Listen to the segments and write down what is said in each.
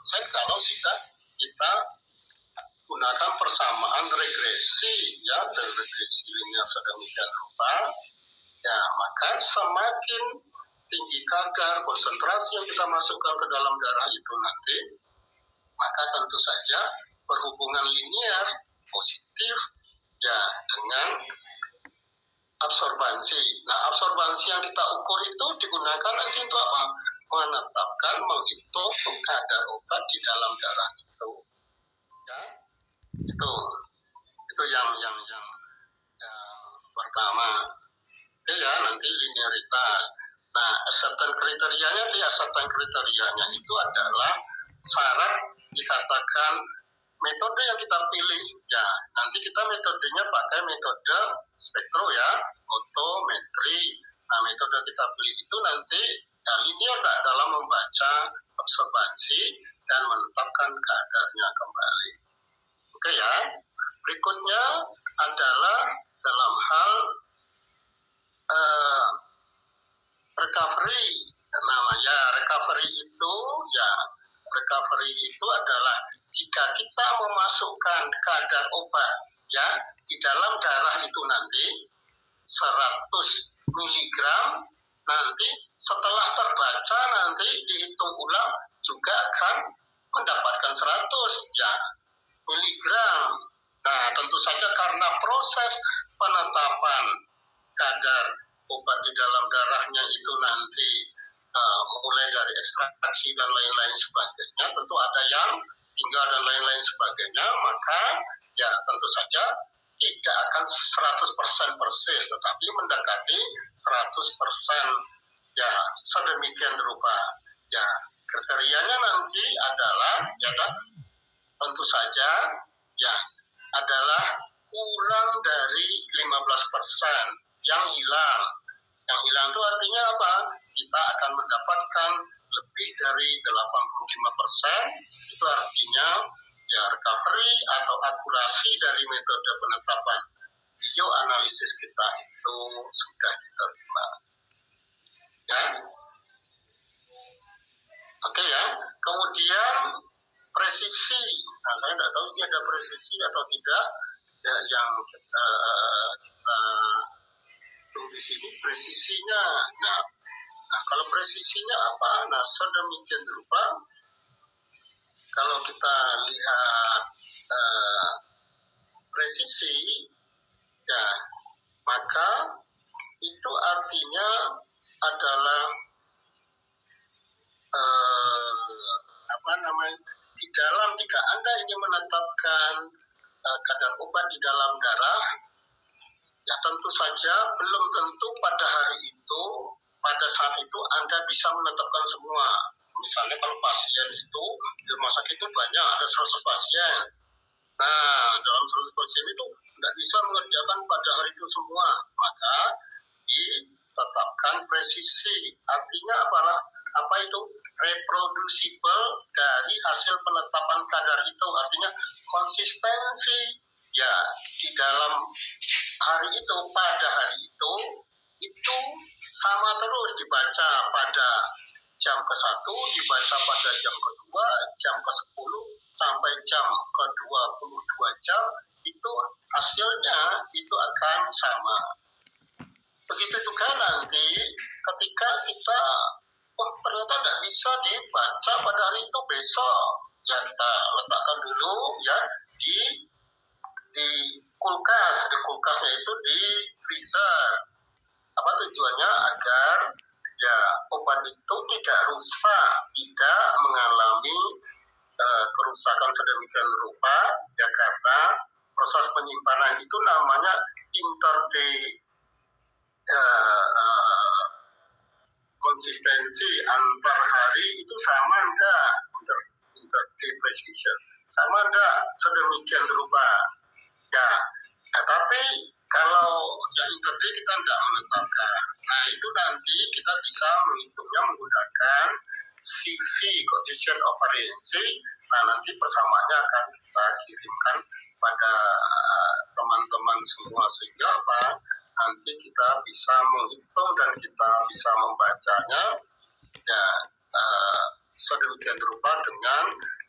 kalau sudah kita gunakan persamaan regresi ya, dan regresi linear sedemikian rupa ya, maka semakin tinggi kadar konsentrasi yang kita masukkan ke dalam darah itu nanti, maka tentu saja berhubungan linear positif ya dengan absorbansi. Nah, absorbansi yang kita ukur itu digunakan nanti untuk apa? Menetapkan, menghitung kadar obat di dalam darah itu. Ya, itu yang pertama. Oke ya, nanti linearitas. Nah, acceptance kriterianya itu adalah syarat dikatakan metode yang kita pilih ya, nanti kita metodenya pakai metode spektro ya, fotometri. Nah, metode kita pilih itu nanti ya, linear dalam membaca absorbansi dan menetapkan kadarnya kembali. Oke ya, berikutnya adalah dalam hal recovery. Namanya recovery itu adalah jika kita memasukkan kadar obat ya di dalam darah itu nanti 100 mg, nanti setelah terbaca nanti dihitung ulang juga akan mendapatkan 100 ya miligram. Nah, tentu saja karena proses penetapan kadar obat di dalam darahnya itu nanti mulai dari ekstraksi dan lain-lain sebagainya, tentu ada yang tinggal dan lain-lain sebagainya, maka ya tentu saja tidak akan 100% persis, tetapi mendekati 100% ya sedemikian rupa. Ya, kriterianya nanti adalah ya tentu saja ya adalah kurang dari 15% yang hilang. Yang hilang itu artinya apa? Kita akan mendapatkan lebih dari 85%. Itu artinya ya recovery atau akurasi dari metode penetapan bioanalisis kita itu sudah diterima. Ya. Oke ya. Kemudian presisi. Nah, saya tidak tahu ini ada presisi atau tidak. Ya, yang kita di sini presisinya. Nah, kalau presisinya apa? Nah, sedemikian rupa kalau kita lihat presisi ya, maka itu artinya adalah di dalam, jika Anda ingin menetapkan kadar obat di dalam darah, ya tentu saja belum tentu pada hari itu, pada saat itu Anda bisa menetapkan semua. Misalnya kalau pasien itu di rumah sakit itu banyak, ada 100 pasien. Nah, dalam 100 pasien itu tidak bisa mengerjakan pada hari itu semua, maka ditetapkan presisi. Artinya apa itu? Reproducible dari hasil penetapan kadar itu, artinya konsistensi ya di dalam hari itu, pada hari itu sama terus dibaca pada jam ke-1, dibaca pada jam ke-2, jam ke-10 sampai jam ke-22 jam, itu hasilnya itu akan sama. Begitu juga nanti ketika kita ternyata tidak bisa dibaca pada hari itu, besok ya kita letakkan dulu ya di kulkas. Di kulkasnya itu di freezer. Apa tujuannya? Agar ya obat itu tidak rusak, tidak mengalami kerusakan sedemikian rupa ya, karena proses penyimpanan itu namanya konsistensi antar hari itu sama enggak, interdepreciation sama enggak sedemikian rupa ya. Tapi kalau yang interde kita enggak menetapkan, nah itu nanti kita bisa menghitungnya menggunakan CV, coefficient of variance. Nah, nanti persamaannya akan kita kirimkan pada teman-teman semua, sehingga apa? Nanti kita bisa menghitung dan kita bisa membacanya ya sedemikian rupa dengan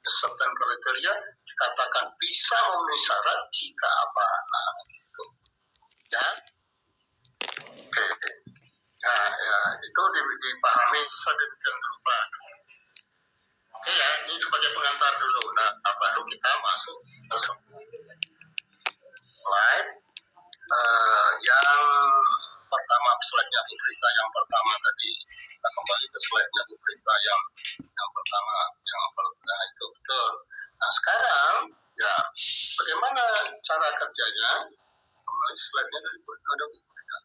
beserta kriteria dikatakan bisa memenuhi syarat jika apa. Nah, itu. Ya. Oke. Nah, ya, itu dipahami sedemikian rupa. Oke ya, ini sebagai pengantar dulu. Nah, baru kita masuk ke slide. Yang pertama, slide-nya Bu Prita yang pertama tadi. Kita kembali ke slide-nya Bu Prita yang pertama, yang itu betul. Nah, sekarang ya bagaimana cara kerjanya? Kembali slide-nya dari ada Bu Prita.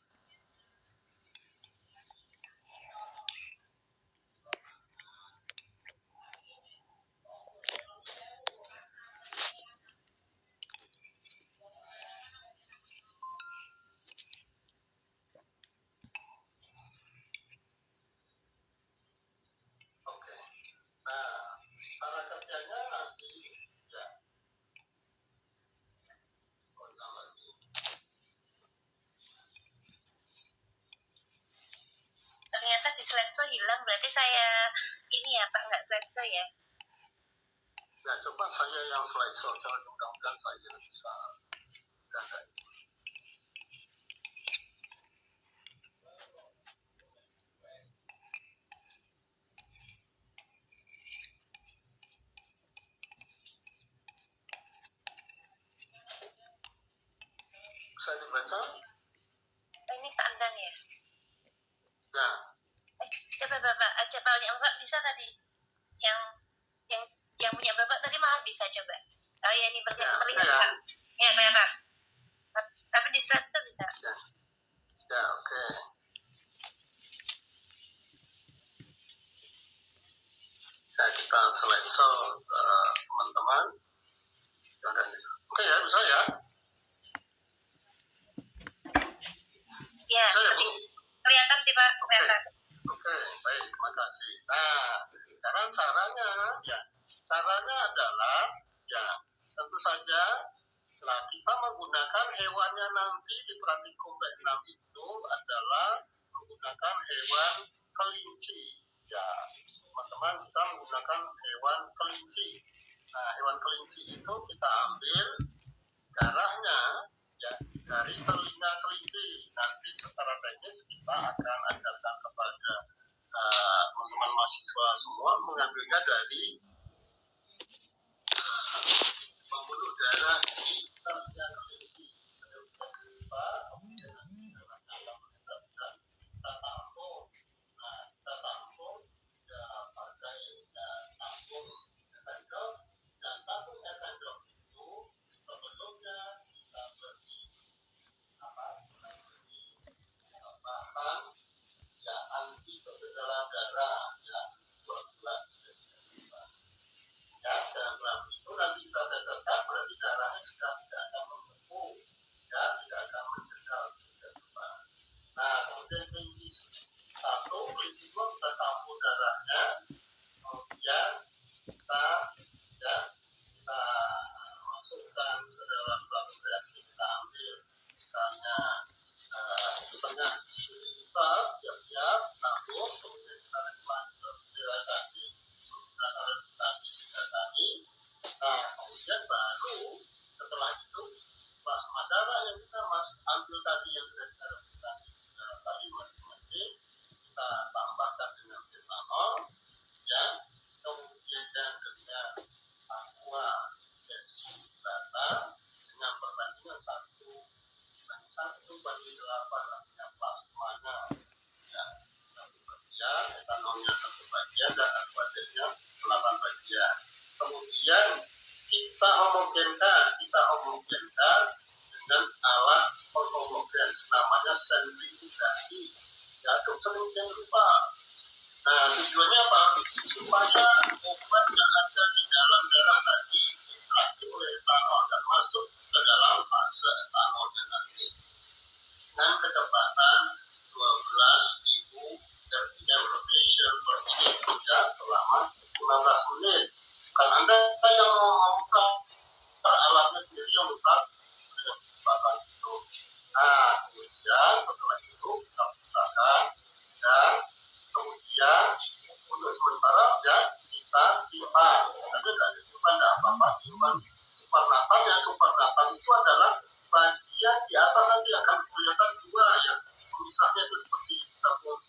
Oke. Nah, cara kerjanya nanti ya. Ternyata di slideshow hilang, berarti saya ini ya Pak, nggak slideshow ya? Ya, coba saya yang slideshow, mudah-mudahan saya bisa. Bisa dibaca? Ini Pak Andang ya? Ya. Coba Bapak, coba yang Bapak bisa tadi, yang punya Bapak tadi malah bisa coba. Oh ya, ini terlihat Pak. Ya, kelihatan. Tapi di slideshow bisa. Ya, oke. Ya, kita slideshow teman-teman. Oke ya, bisa ya? Ya, bisa ya Bu? Kelihatan sih Pak, kelihatan. Oke, baik, terima kasih. Nah, sekarang caranya adalah, ya, tentu saja, nah, kita menggunakan hewannya nanti di praktikum B6 itu adalah menggunakan hewan kelinci. Ya, teman-teman, kita menggunakan hewan kelinci. Nah, hewan kelinci itu kita ambil darahnya, ya, dari telinga kelinci. Nanti secara teknis kita akan ajarkan kepada teman-teman mahasiswa semua mengambilnya dari pembuluh darah di telinga kelinci. Kemudian kita tampung. Nah, kita tampung ya pakai tampung etanol, dan tampung etanol itu sebelumnya kita beri bahan ya anti pembedalan darah ya 2 bulan. Supernatan itu adalah bagian di atas nanti akan kelihatan dua ya. Misalnya itu seperti tabung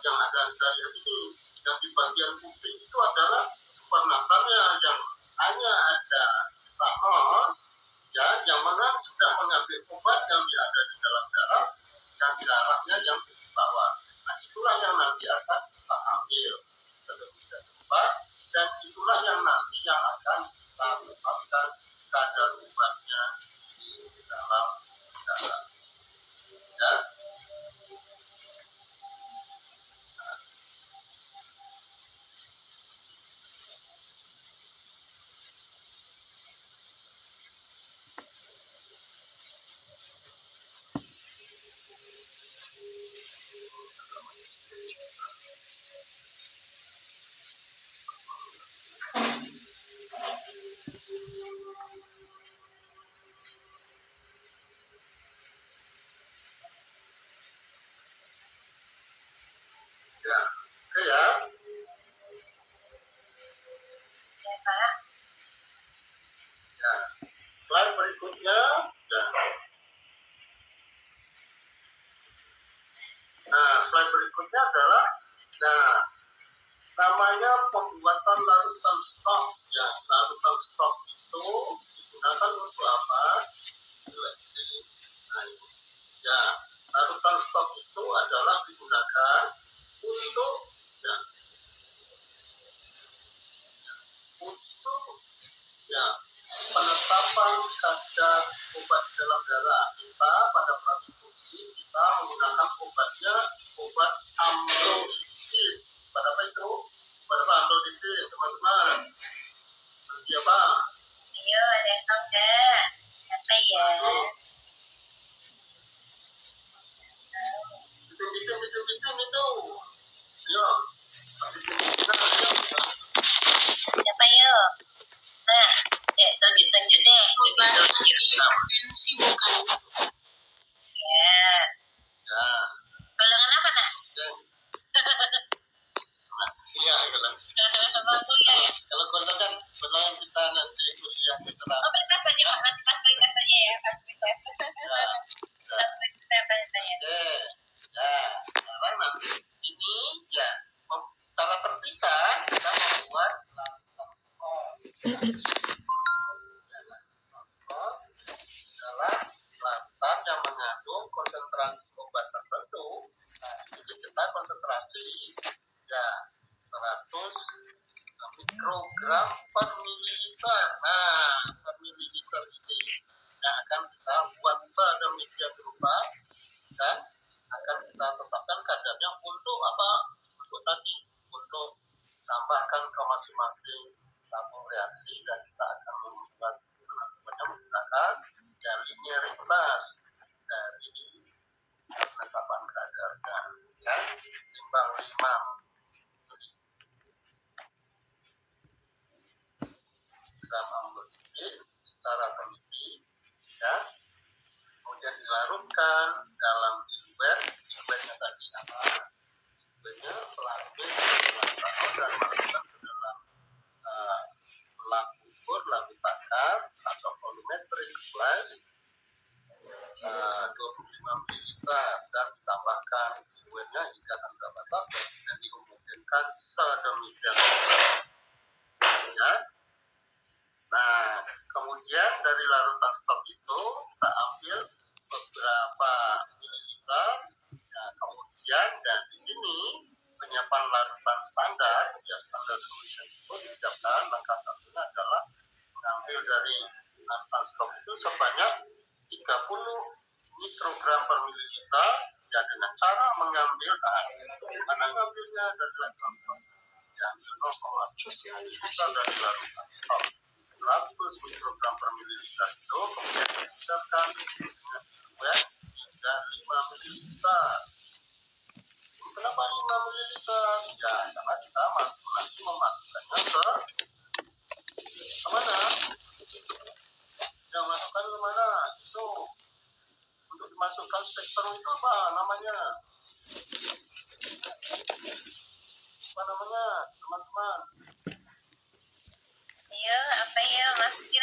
yang ada dari ini, yang di bagian putih itu adalah supernatannya yang hanya ada etanol ya, yang mana sudah mengambil obat yang ada di dalam darah dan darahnya yang di bawah. Nah itulah yang nanti akan kita ambil sedemikian rupa, dan itulah yang nanti yang akan kita tetapkan kadar obatnya di dalam darah ya. Ya, oke ya. Ya, Pak. Ya, slide berikutnya. Ya. Nah, slide berikutnya adalah, nah, namanya pembuatan larutan stok. Ya, larutan stok itu digunakan untuk apa? Nah, ya, larutan stok itu adalah digunakan untuk ya, untuk ya penetapan kadar obat dalam darah kita. Pada praktik ini kita menggunakan obatnya obat amlodipin. Pada apa itu? Pada amlodipin, teman-teman. Nanti apa? Ayo, ada yang tahu nggak? Apa ya? Bikin itu. Yo. Siapa yuk? Nah, tunjuk deh. Potensi bukan. Ya. Ya. Golongan apa, nak? Iya, kalau Kuliah ya? kalau golongan kita nanti kuliah kita Oh, berapa nih, Pak? Nanti pas beli katanya ya, pas beli katanya. Pas beli katanya. Oke, ya, sekarang nanti ini ya secara terpisah kita membuat larutan stok. Adalah larutan yang mengandung konsentrasi obat tertentu. Nah, jadi kita konsentrasi ya 100 mikrogram per mililiter. Nah, per mililiter ini yang akan kita buat sedemikian rupa dan akan kita tetapkan kadarnya untuk apa? Untuk tadi, untuk tambahkan ke masing-masing tabung reaksi, dan kita akan membuat menggunakan dan linearitas dari penetapan kadarnya ya, timbang 5 gram amlodipin secara teliti ya, kemudian dilarutkan dalam diluennya tadi apa? Diluennya pelatih dan masukkan ke dalam lampu ukur, lampu takar atau volumetric flash 25 ml, dan ditambahkan diluennya hingga tanpa batas dan dimungkinkan sedemikian ya. Nah, kemudian dari larutan stok itu kita ambil beberapa mililiter. Nah, kemudian dan di sini penyiapan larutan standar, ya standar solution itu disiapkan. Langkah satunya adalah mengambil dari larutan stok itu sebanyak 30 mikrogram per mililiter, ya dengan cara mengambil mana ngambilnya dari larutan stok, yang 0,1 mililiter dari larutan stok. 100 mikrogram per mililiter itu kemudian dipisahkan dengan diluent hingga 5 mililiter. Kenapa 5 mililiter? Ya, karena kita nanti memasukkannya ke mana? Yang masukkan ke mana? Itu untuk dimasukkan spektrum itu apa namanya? Apa namanya, teman-teman? Ayo, apa ya? Masukin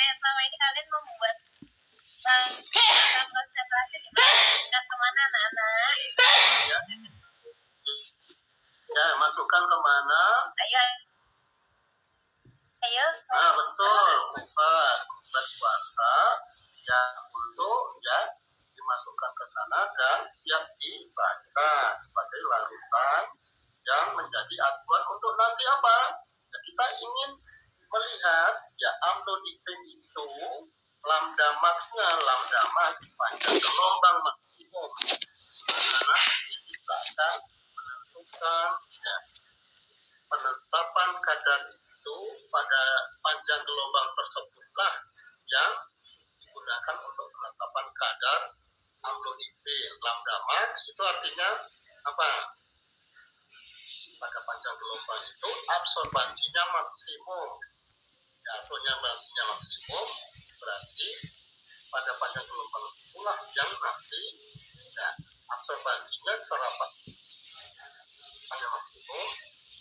lihat ya amplitude itu lambda max panjang gelombang maksimum. Nah, ini akan menentukan ya, penetapan kadar itu pada panjang gelombang tersebutlah yang digunakan untuk penetapan kadar amplitude lambda max. Itu artinya apa? Pada panjang gelombang itu absorbansinya maksimum. Ya, absorbansinya maksimum berarti pada panjang gelombang itulah yang nanti ya, absorbansinya serapat panjang maksimum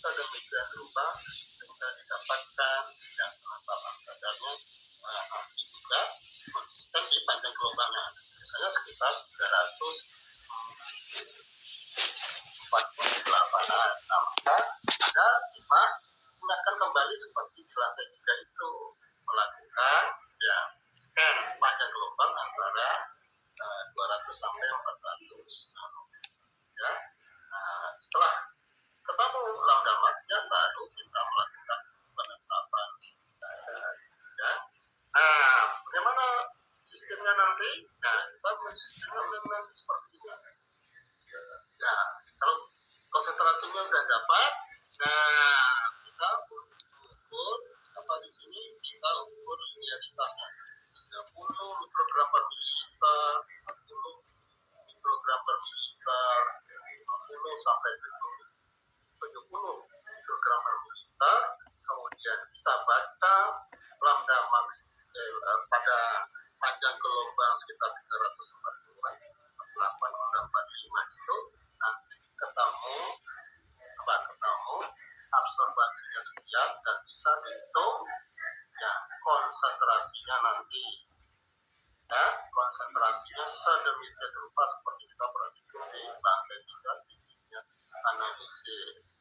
sedemikian rupa sehingga didapatkan yang penetapan kadarnya nanti juga konsisten di panjang gelombangnya. Biasanya sekitar 348an. Nah, maka ada kita ingatkan kembali seperti di lantai 3 itu melakukan ya scan panjang gelombang antara 200 sampai 400 ya. Setelah ketemu lambda max-nya baru kita melakukan penetapan ya. Bagaimana sistemnya nanti? Kita sistemnya nanti seperti ini. Ya, kalau konsentrasinya sudah dapat, kita ukur apa di sini kita ukur linearitasnya 30 mikrogram per mililiter, 40 mikrogram per mililiter, 50 sampai 70 mikrogram per mililiter. Kemudian kita baca lambda max pada panjang gelombang sekitar 348,45 itu nanti ketemu absorbansinya sekian dan bisa dihitung ya konsentrasinya nanti ya konsentrasinya sedemikian rupa seperti kita perhatikan di lantai 3 titiknya analisis.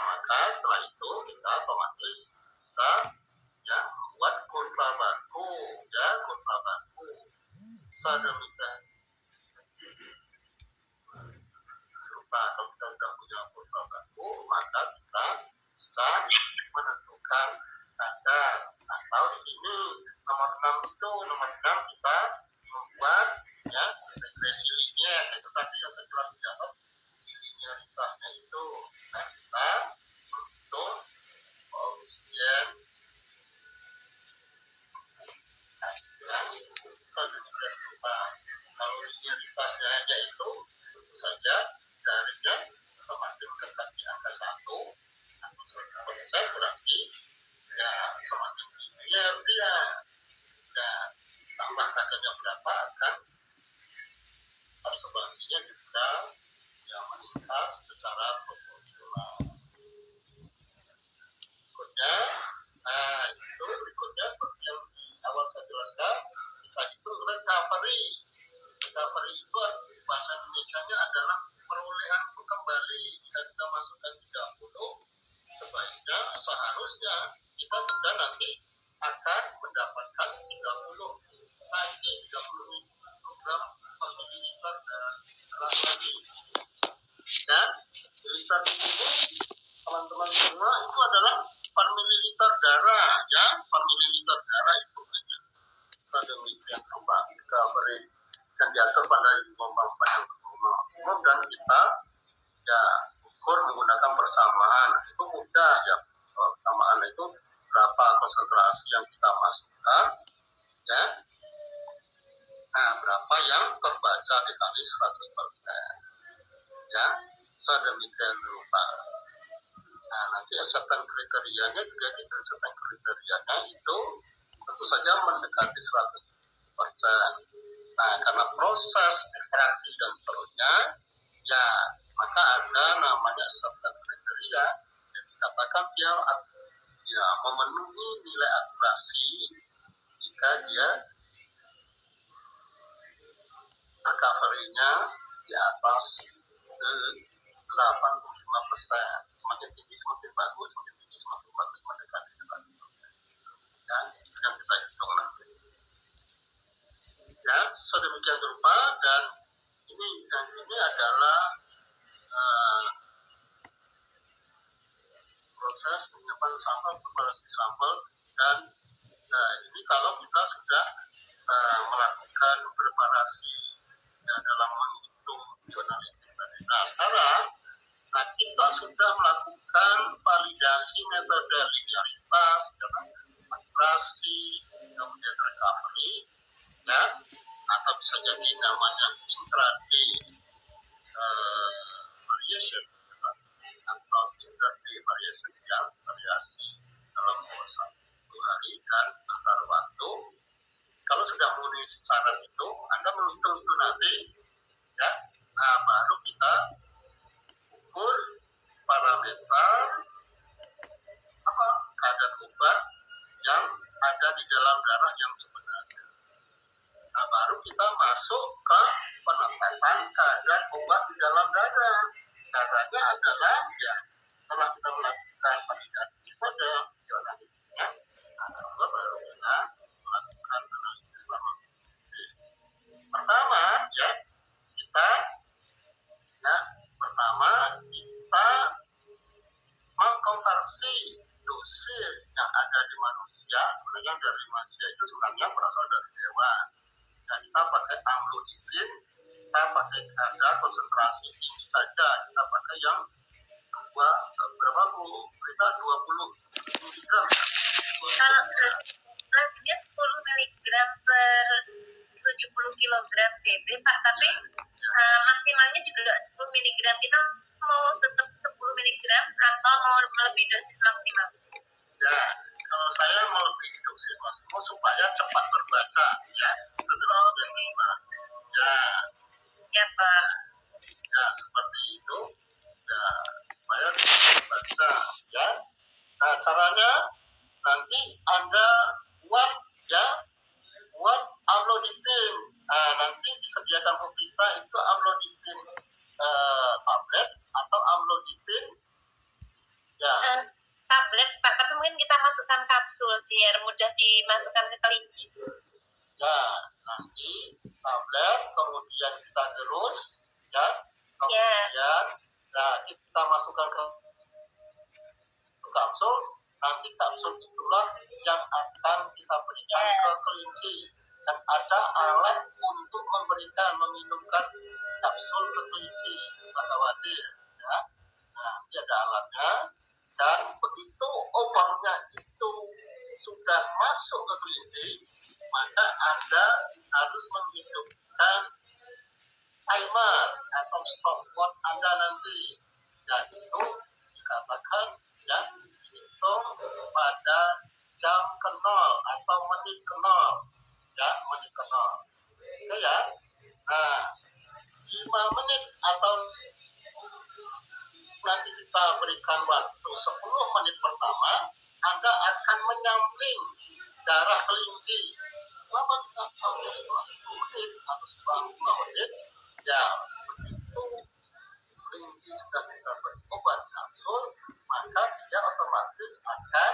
Maka setelah itu kita otomatis bisa ya buat kurva baku sedemikian rupa. Atau kita sudah punya kurva baku, maka kita bisa menentukan kadar. Atau di sini nomor 6 kita membuat ya regresi linier. Itu tadi yang saya jelas di atas linearitasnya itu. Nah, kita untuk koefisien sedemikian rupa. Kalau linearitasnya yaitu tentu saja garisnya semakin dekat di angka 1 atau 100% berarti ya semakin linear dia. Nah, tambah kadarnya berapa akan absorbansinya juga yang meningkat secara proporsional. Berikutnya seperti yang di awal saya jelaskan, kita itu recovery. Recovery itu bahasa Indonesianya adalah perolehan kembali. Jika kita masukkan 30, sebaiknya seharusnya kita juga nanti akan mendapatkan 30 mikrogram per mililiter lagi. Dan mililiter ini teman-teman semua itu adalah per mililiter darah ya, per mililiter darah itu hanya sedemikian rupa recovery dan diatur pada gelombang panjang gelombang maksimum dan kita ya ukur menggunakan persamaan. Itu mudah ya, persamaan itu berapa konsentrasi yang kita masukkan ya, berapa yang terbaca dikali 100% ya, sedemikian rupa. Nanti acceptance kriterianya juga kita acceptance kriterianya itu tentu saja mendekati 100%. Karena proses ekstraksi dan seterusnya ya maka ada namanya acceptance kriteria yang dikatakan dia ya memenuhi nilai akurasi jika dia recovery-nya di atas 85%. Semakin tinggi semakin bagus, semakin tinggi semakin bagus mendekati 100%. Dan yang kita hitung nanti. Ya, sedemikian rupa dan ini adalah proses penyiapan sampel pada hasil sampel dan ini kalau kita sudah melakukan preparasi dalam menghitung jurnalistik tadi. Nah sekarang kita sudah melakukan validasi metode linearitas, akurasi, kemudian recovery, ya, atau bisa jadi namanya intraday variation atau intraday variation, ya, variasi dalam satu hari dan antar waktu. Kalau sudah memenuhi syarat itu, Anda menghitung itu nanti, ya, baru kita ukur parameter kadar obat yang ada di dalam darah yang sebenarnya. Nah, baru kita masuk ke penetapan kadar obat di dalam darah. Caranya adalah, ya, setelah kita melakukan validasi metode jurnalistiknya, baru kita melakukan analisis farmakokinetik. Pertama, ya, kita mengkonversi dosis yang ada di manusia. Sebenarnya dari manusia itu sebenarnya berasal dari hewan. Dan kita pakai amlodipin, kita pakai kadar konsentrasi tinggi saja. Kita pakai yang berapa Bu? Kita 20 mg. Kalau dia 10 mg per 70 kg BB Pak, tapi maksimalnya juga 10 mg. Kita mau tetap 10 mg atau mau lebih dosis maksimal? Ya, kalau saya mau lebih dosis maksimal supaya cepat terbaca, ya, setelah menerima. Ya Pak. Ya, seperti itu. Ya, supaya cepat terbaca, ya. Nah, caranya nanti Anda buat amlodipin. Nah, nanti disediakan kita itu amlodipin tablet atau amlodipin, ya. Tablet Pak, tapi mungkin kita masukkan kapsul biar mudah dimasukkan ke kelinci. Ya, nanti tablet, kemudian kita gerus, ya, kemudian kita masukkan ke kapsul. Nanti kapsul itulah yang akan kita berikan ke kelinci. Dan ada alat untuk meminumkan kapsul ke kelinci, jangan khawatir, ya. Nah, ini ada alatnya. Dan begitu obatnya itu sudah masuk ke kelinci, maka Anda harus menghidupkan timer atau stopwatch Anda nanti. Dan itu dikatakan, ya, itu pada jam ke-0 atau menit ke-0, ya, menit ke-0. Oke, ya. Nah, 5 menit atau nanti kita berikan waktu 10 menit pertama, Anda akan menyampling darah kelinci. Berapa kita sampai setelah 10 menit atau setelah 5 menit, ya, begitu kelinci sudah kita beri obat kapsul, maka dia otomatis akan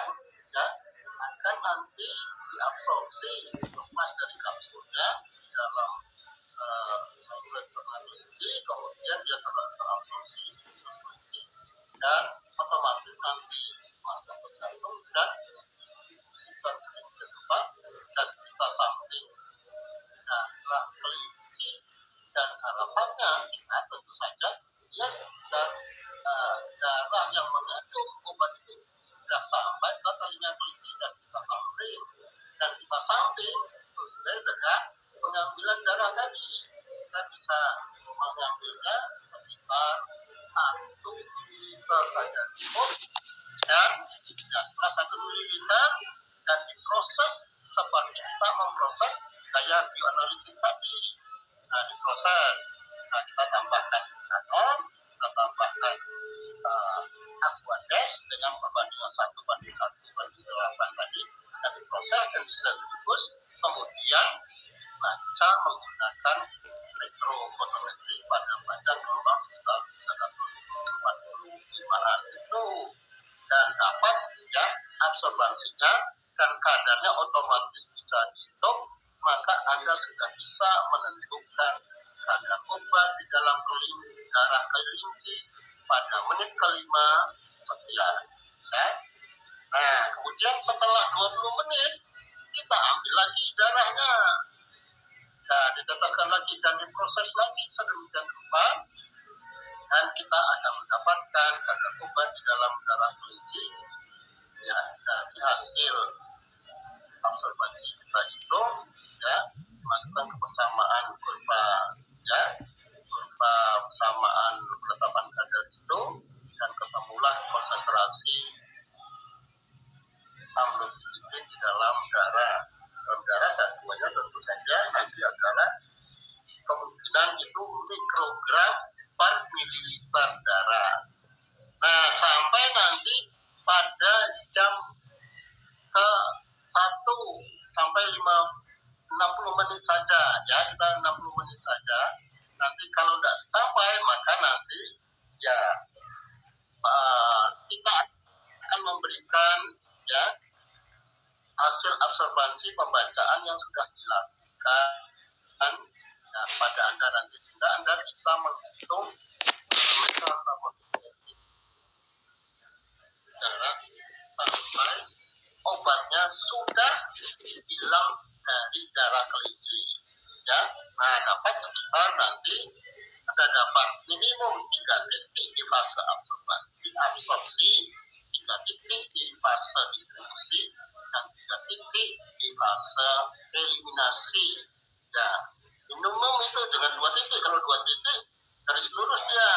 nanti diabsorpsi, lepas dari kapsulnya di dalam saluran cerna kelinci, kemudian dia terabsorpsi dan otomatis nanti masuk ke jantung dan didistribusikan sedemikian rupa dan kita sampling darah kelinci. Dan harapannya kita tentu saja dan darah yang mengandung obat itu sudah sampai ke telinga kelinci dan kita sampling sesuai dengan pengambilan darah tadi. Kita bisa mengambilnya sekitar 1 ml saja cukup, dan setelah 1 ml dan diproses seperti kita memproses gaya bioanalitik tadi. Nah, diproses. Nah, kita tambahkan sinanon, kita tambahkan aquades dengan perbandingan 1:1:8 tadi, dan diproses dan disertifikus, kemudian baca menggunakan elektrofotometri pada gelombang sekitar 345-an itu, dan dapat, ya, absorbansinya dan kadarnya otomatis bisa dihitung, maka Anda sudah bisa menentukan kadar obat di dalam darah kelinci pada menit ke-5 sekian, ya. Nah, kemudian setelah 20 menit, kita ambil lagi darahnya. Nah, diteteskan lagi dan diproses lagi sedemikian rupa, dan kita akan mendapatkan kadar obat di dalam darah kelinci. Ya, dari hasil observasi kita itu, ya, masukkan ke persamaan kurva, ya, kurva persamaan penetapan kadar itu, dan ketemulah konsentrasi amlodipin di dalam darah. Dalam darah satuannya tentu saja nanti adalah kemungkinan itu mikrogram per mililiter darah. Nah, sampai nanti pada jam ke 1 sampai 60 menit saja, ya, kita 60 menit saja. Nanti kalau tidak sampai, maka nanti ya kita akan memberikan, ya, hasil observasi pembacaan yang sudah dilakukan, ya, pada Anda nanti, sehingga Anda bisa menghitung darah sampai obatnya sudah hilang dari darah kelinci, ya. Nah, dapat sekitar nanti Anda dapat minimum 3 titik di fase absorpsi, 3 titik di fase distribusi, dan 3 titik di fase eliminasi. Ya, minimum itu dengan 2 titik. Kalau 2 titik garis lurus dia,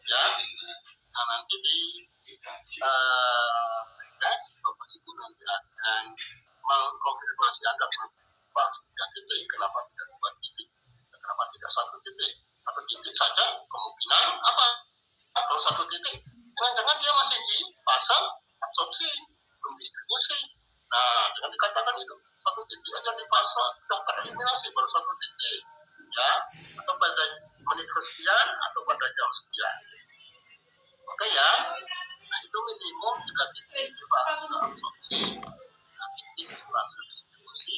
ya. Nah, nanti di Bapak Ibu nanti akan mengkonfirmasi Anda kenapa 3 titik, kenapa tidak 2 titik, kenapa tidak 1 titik. 1 titik saja kemungkinan apa? Kalau 1 titik, jangan-jangan dia masih di fase absorpsi, belum distribusi. Nah, jangan dikatakan itu 1 titik aja di fase sudah tereliminasi, baru 1 titik, ya, atau pada menit kesekian atau pada jam sekian. Oke, ya. Nah, itu minimum 3 titik di fase absorpsi, 3 titik di fase distribusi,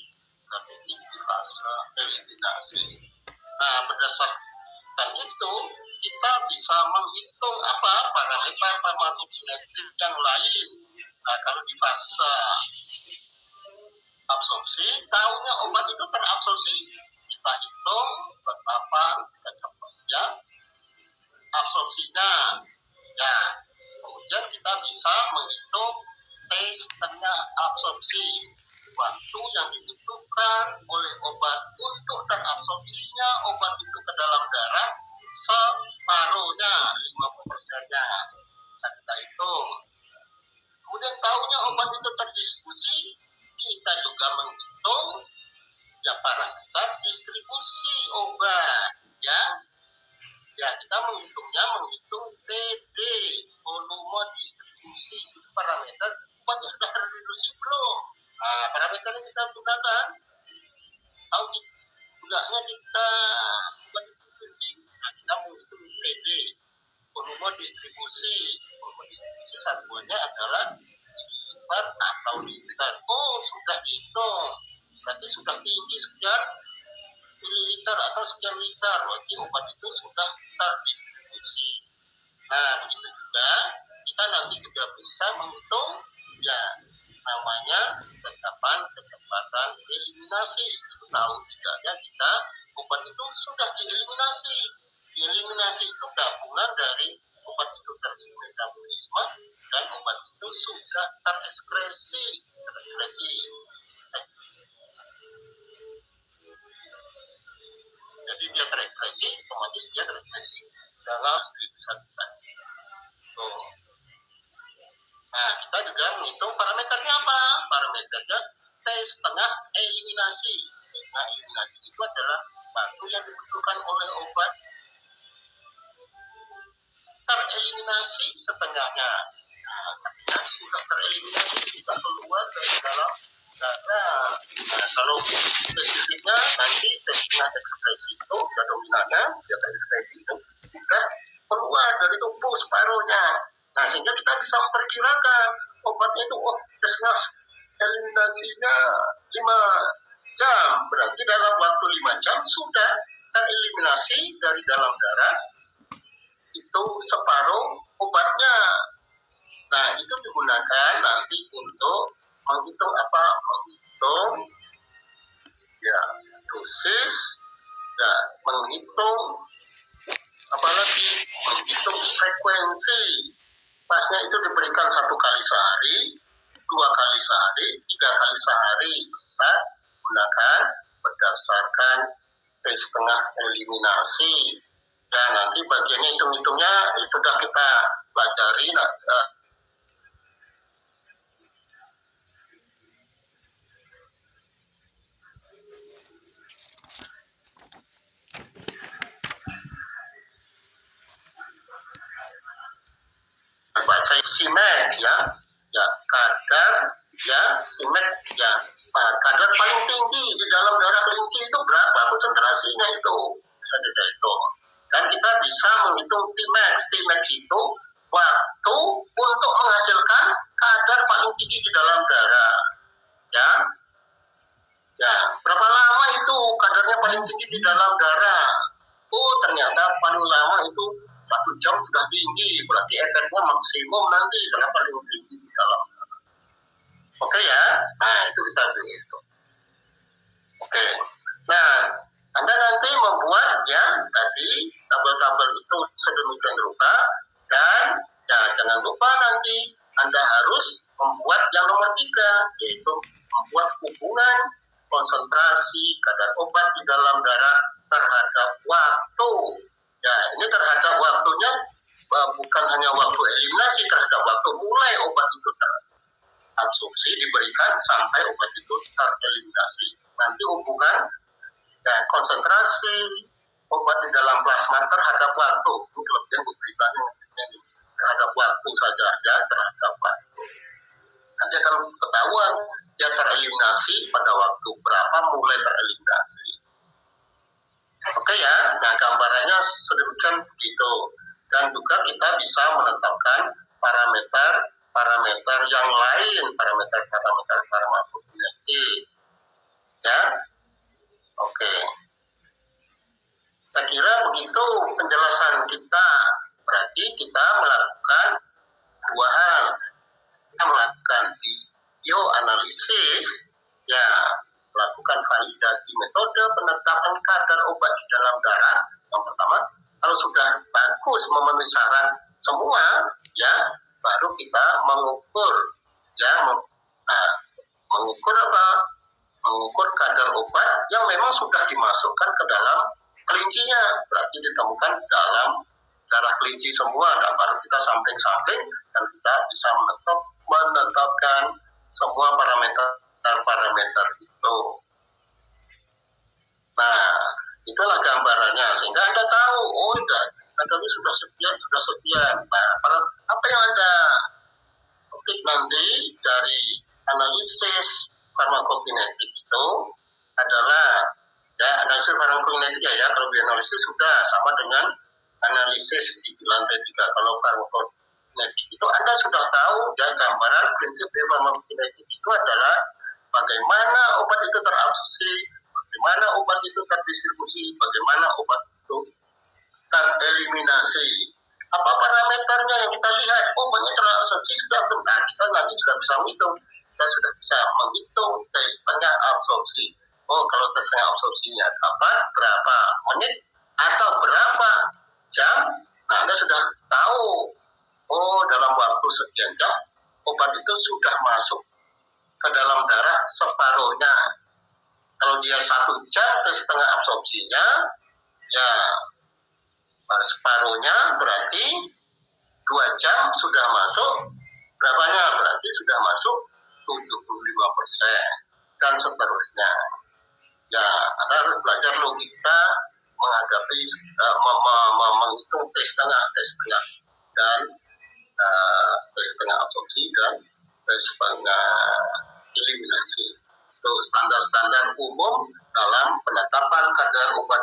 3 titik di fase eliminasi. Nah, berdasarkan itu kita bisa menghitung apa parameter farmakokinetik yang lain. Nah, kalau di fase absorpsi, tahunya obat itu terabsorpsi, kita hitung berapa kecepatnya absorpsinya, ya. Kemudian kita bisa menghitung setengah absorpsi, waktu yang dibutuhkan oleh obat untuk terabsorpsinya obat itu ke dalam darah separuhnya, 50%-nya bisa kita hitung. Kemudian tahunya obat itu terdistribusi, kita juga menghitung ya parameter distribusi obat, ya. Ya, kita menghitung TD, volume distribusi, itu parameter obat yang sudah terdistribusi belum. Nah, parameter yang kita gunakan, tahu tidaknya kita obat distribusi, nah, kita menghitung TD, volume distribusi. Volume distribusi satuannya adalah liter atau liter. Oh, sudah dihitung, berarti sudah tinggi sekian mililiter atau sekian liter, berarti obat itu sudah terdistribusi. Nah, begitu juga kita nanti juga bisa menghitung, ya, namanya tetapan kecepatan eliminasi. Itu tahu tidaknya kita obat itu sudah dieliminasi. Eliminasi itu gabungan dari obat itu tersebut metabolisme dan obat itu sudah terekskresi. Jadi dia terekspresi, otomatis dia terekspresi dalam tulisan kita. Tuh. Nah, kita juga menghitung parameternya apa? Parameternya T setengah eliminasi. T setengah eliminasi itu adalah waktu yang dibutuhkan oleh obat tereliminasi setengahnya. Nah, artinya sudah tereliminasi, sudah keluar dari dalam darah. Nah, kalau spesifiknya nanti setengah ekspresi itu, dan dominannya, dia ekspresi itu sudah keluar dari tubuh separuhnya. Nah, sehingga kita bisa memperkirakan obatnya itu, setengah eliminasinya 5 jam. Berarti dalam waktu 5 jam sudah tereliminasi dari dalam darah itu separuh obatnya. Nah, itu digunakan nanti untuk menghitung apa? Menghitung ya dosis, ya menghitung apalagi menghitung frekuensi. Pasnya itu diberikan 1 kali sehari, 2 kali sehari, 3 kali sehari bisa gunakan berdasarkan setengah eliminasi. Dan nanti bagiannya hitung-hitungnya sudah kita pelajari. Baca simet ya kadar ya simet ya kadar paling tinggi di dalam darah kelinci itu berapa konsentrasinya itu. Dan kita bisa menghitung Tmax itu waktu untuk menghasilkan kadar paling tinggi di dalam darah ya berapa lama itu kadarnya paling tinggi di dalam darah. Ternyata paling lama itu 1 jam sudah tinggi, berarti efeknya maksimum nanti karena paling tinggi di dalam darah. Oke ya, nah itu kita begitu. Oke, nah Anda nanti membuat ya tadi tabel-tabel itu sedemikian rupa, dan ya jangan lupa nanti Anda harus membuat yang nomor 3, yaitu membuat hubungan konsentrasi kadar obat di dalam darah terhadap waktu. Ya, ini terhadap waktunya bukan hanya waktu eliminasi, terhadap waktu mulai obat itu terabsorpsi diberikan sampai obat itu tereliminasi. Nanti hubungan dan konsentrasi obat di dalam plasma terhadap waktu itu kelebihan diberikan terhadap waktu saja ya terhadap waktu. Nanti akan ketahuan dia tereliminasi pada waktu berapa mulai tereliminasi. Oke ya, nah gambarannya sedemikian begitu. Dan juga kita bisa menetapkan parameter yang lain, parameter farmakokinetik. Ya, oke. Saya kira begitu penjelasan kita. Berarti kita melakukan 2 hal. Kita melakukan bioanalisis, ya, melakukan validasi metode penetapan kadar obat di dalam darah. Yang pertama, kalau sudah bagus memenuhi syarat semua, ya, baru kita mengukur, ya, mengukur apa? Mengukur kadar obat yang memang sudah dimasukkan ke dalam kelincinya, berarti ditemukan dalam darah kelinci semua. Dan baru kita sampling dan kita bisa menetapkan semua parameter itu. Nah, itulah gambarannya sehingga Anda tahu, kadarnya sudah sekian. Nah, apa yang Anda petik nanti dari analisis farmakokinetik itu adalah ya analisis farmakokinetik ya kalau bioanalisis sudah sama dengan analisis di lantai 3. Kalau farmakokinetik itu Anda sudah tahu ya gambaran prinsip dari farmakokinetik itu adalah bagaimana obat itu terabsorpsi, bagaimana obat itu terdistribusi, bagaimana obat itu tereliminasi. Apa parameternya yang kita lihat? Obatnya terabsorpsi sudah benar, kita nanti sudah bisa menghitung. Kita sudah bisa menghitung tes tengah absorpsi. Kalau tes tengah absorpsinya kapan, berapa menit, atau berapa jam, nah Anda sudah tahu. Dalam waktu sekian jam, obat itu sudah masuk ke dalam darah separuhnya. Kalau dia 1 jam tes tengah absorpsinya, ya separuhnya berarti 2 jam sudah masuk, berapanya? Berarti sudah masuk 75% dan seterusnya. Ya, Anda harus belajar logika menghadapi menghitung tes tengah dan tes tengah absorpsi dan tes tengah eliminasi. Itu standar-standar umum dalam penetapan kadar obat